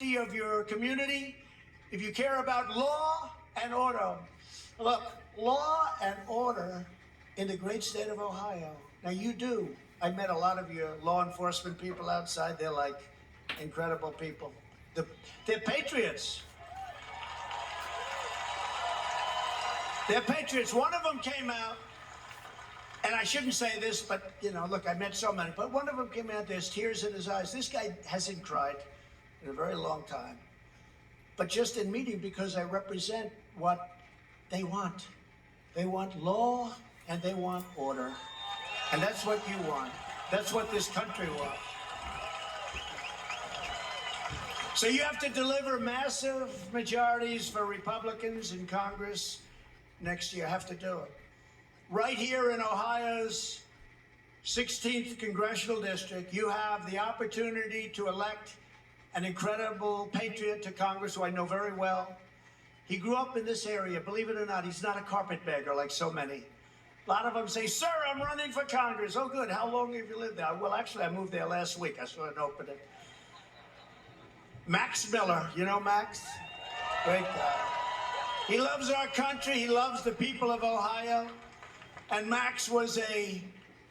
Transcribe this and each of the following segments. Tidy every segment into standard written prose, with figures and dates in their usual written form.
of your community, if you care about law and order. Look, law and order in the great state of Ohio. Now you do. I met a lot of your law enforcement people outside. They're like incredible people. They're patriots. They're patriots. One of them came out, and I shouldn't say this, but, you know, look, I met so many, but one of them came out, there's tears in his eyes. This guy hasn't cried in a very long time, but just in meeting, because I represent what they want. They want law and they want order. And that's what you want. That's what this country wants. So you have to deliver massive majorities for Republicans in Congress next year. Have to do it. Right here in Ohio's 16th congressional district, you have the opportunity to elect an incredible patriot to Congress who I know very well. He grew up in this area. Believe it or not, he's not a carpetbagger like so many. A lot of them say, sir, I'm running for Congress. Oh, good. How long have you lived there? Well, actually, I moved there last week. I saw an opening. Max Miller. You know Max? Great guy. He loves our country. He loves the people of Ohio. And Max was a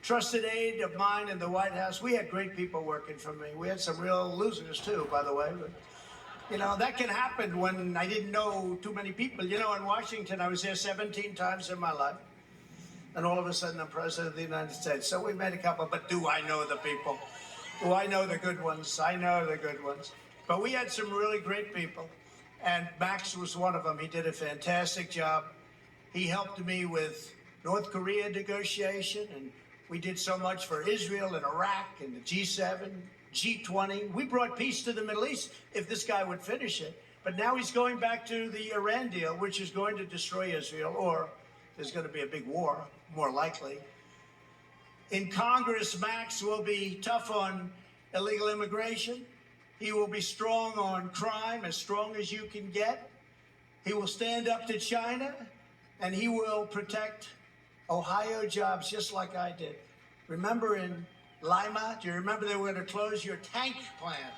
trusted aide of mine in the White House. We had great people working for me. We had some real losers, too, by the way. But, you know, that can happen when I didn't know too many people. You know, in Washington, I was there 17 times in my life. And all of a sudden, I'm president of the United States. So we made a couple, but do I know the people? Do I know the good ones? I know the good ones. But we had some really great people. And Max was one of them. He did a fantastic job. He helped me with North Korea negotiation, and we did so much for Israel and Iraq and the G7, G20. We brought peace to the Middle East if this guy would finish it. But now he's going back to the Iran deal, which is going to destroy Israel, or there's going to be a big war, more likely. In Congress, Max will be tough on illegal immigration. He will be strong on crime, as strong as you can get. He will stand up to China, and he will protect Ohio jobs just like I did. Remember in Lima, do you remember they were going to close your tank plant?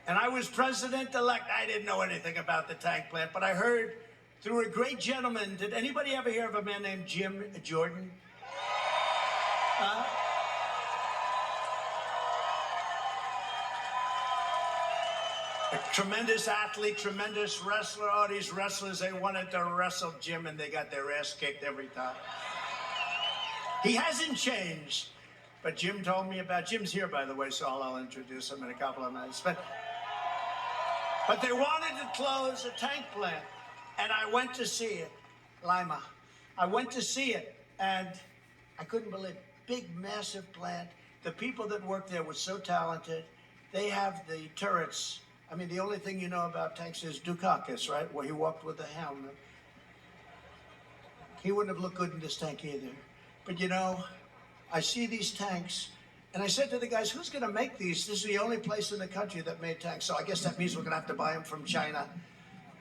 And I was president-elect. I didn't know anything about the tank plant, but I heard through a great gentleman. Did anybody ever hear of a man named Jim Jordan? A tremendous athlete, tremendous wrestler. All these wrestlers, they wanted to wrestle Jim, and they got their ass kicked every time. He hasn't changed, but Jim told me about, Jim's here, by the way, so I'll introduce him in a couple of minutes. But they wanted to close a tank plant, and I went to see it, Lima. I went to see it, and I couldn't believe it. Big, massive plant. The people that worked there were so talented. They have the turrets. I mean, the only thing you know about tanks is Dukakis, right, where he walked with the helmet. He wouldn't have looked good in this tank either. But, you know, I see these tanks, and I said to the guys, who's going to make these? This is the only place in the country that made tanks, so I guess that means we're going to have to buy them from China.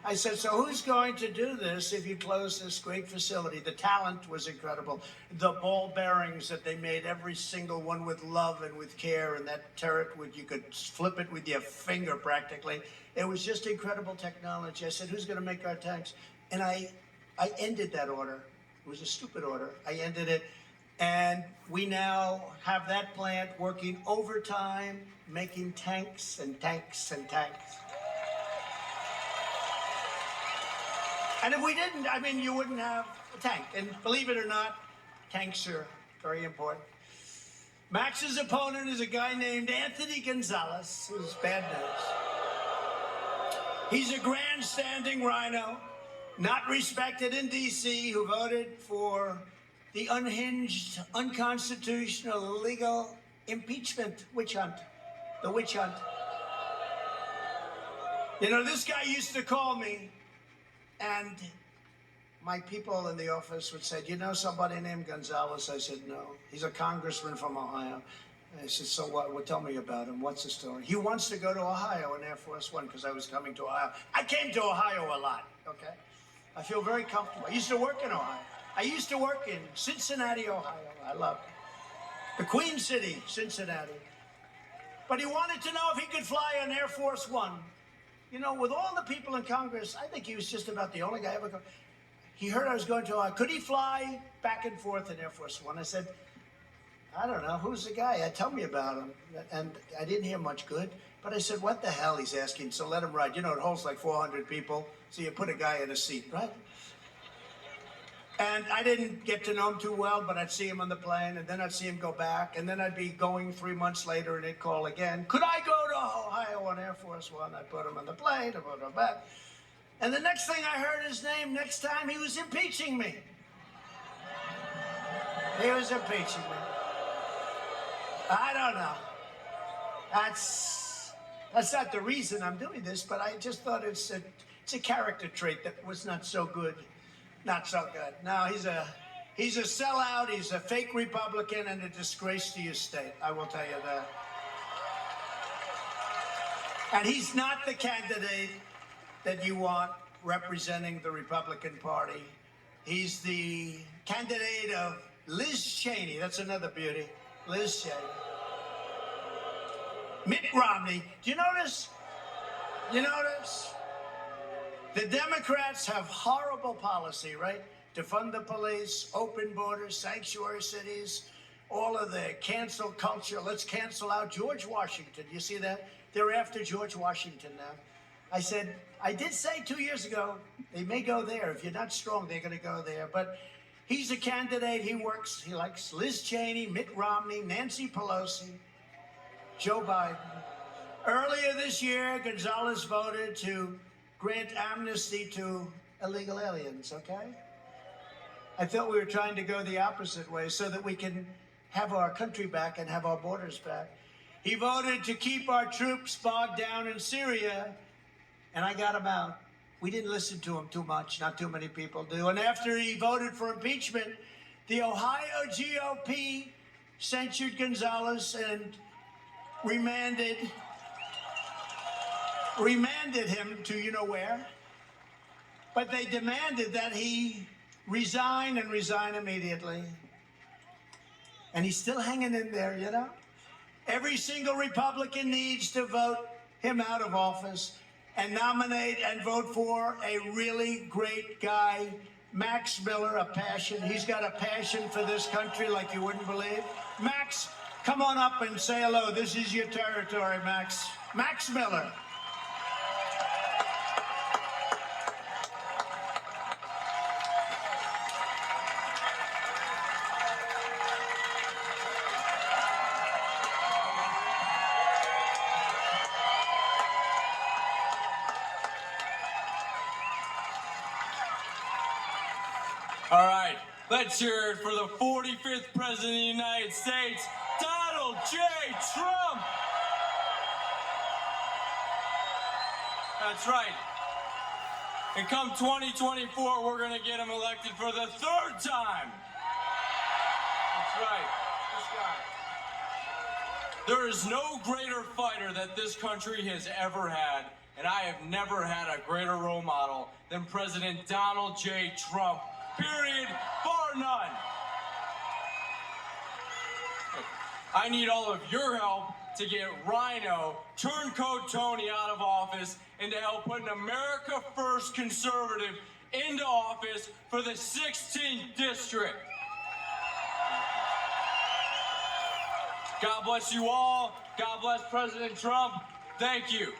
I said, so who's going to do this if you close this great facility? The talent was incredible. The ball bearings that they made, every single one with love and with care, and that turret, you could flip it with your finger practically. It was just incredible technology. I said, who's going to make our tanks? And I ended that order. It was a stupid order. I ended it. And we now have that plant working overtime, making tanks and tanks and tanks. And if we didn't, I mean, you wouldn't have a tank. And believe it or not, tanks are very important. Max's opponent is a guy named Anthony Gonzalez, who's bad news. He's a grandstanding rhino, not respected in D.C., who voted for the unhinged, unconstitutional, illegal impeachment witch hunt, the witch hunt. You know, this guy used to call me, and my people in the office would say, do you know somebody named Gonzalez? I said, no. He's a congressman from Ohio. And I said, so what? Well, tell me about him. What's the story? He wants to go to Ohio in Air Force One because I was coming to Ohio. I came to Ohio a lot, okay? I feel very comfortable. I used to work in Ohio. I used to work in Cincinnati, Ohio. I love it. The Queen City, Cincinnati. But he wanted to know if he could fly on Air Force One. You know, with all the people in Congress, I think he was just about the only guy ever. He heard I was going to. Could he fly back and forth in Air Force One? I said, I don't know. Who's the guy? Tell me about him. And I didn't hear much good. But I said, what the hell? He's asking. So let him ride. You know, it holds like 400 people. So you put a guy in a seat, right? And I didn't get to know him too well, but I'd see him on the plane, and then I'd see him go back, and then I'd be going 3 months later, and he'd call again. Could I go to Ohio on Air Force One? I'd put him on the plane, I'd put him back. And the next thing I heard his name, next time, he was impeaching me. He was impeaching me. I don't know. That's not the reason I'm doing this, but I just thought it's a character trait that was not so good. Not so good. No, he's a sellout, he's a fake Republican, and a disgrace to your state. I will tell you that. And he's not the candidate that you want representing the Republican Party. He's the candidate of Liz Cheney. That's another beauty. Liz Cheney. Mitt Romney. Do you notice? You notice? The Democrats have horrible policy, right? Defund the police, open borders, sanctuary cities, all of the cancel culture. Let's cancel out George Washington. You see that? They're after George Washington now. I did say 2 years ago, they may go there. If you're not strong, they're going to go there. But he's a candidate. He likes Liz Cheney, Mitt Romney, Nancy Pelosi, Joe Biden. Earlier this year, Gonzalez voted to grant amnesty to illegal aliens, okay? I thought we were trying to go the opposite way so that we can have our country back and have our borders back. He voted to keep our troops bogged down in Syria, and I got him out. We didn't listen to him too much, not too many people do. And after he voted for impeachment, the Ohio GOP censured Gonzalez and remanded him to you know where. But they demanded that he resign and resign immediately. And he's still hanging in there, you know? Every single Republican needs to vote him out of office and nominate and vote for a really great guy, Max Miller, a passion. He's got a passion for this country like you wouldn't believe. Max, come on up and say hello. This is your territory, Max. Max Miller. All right, let's hear it for the 45th President of the United States, Donald J. Trump. That's right. And come 2024, we're going to get him elected for the third time. That's right, this guy. There is no greater fighter that this country has ever had, and I have never had a greater role model than President Donald J. Trump. Period, bar none. I need all of your help to get Rhino, Turncoat Tony out of office and to help put an America First conservative into office for the 16th district. God bless you all. God bless President Trump. Thank you.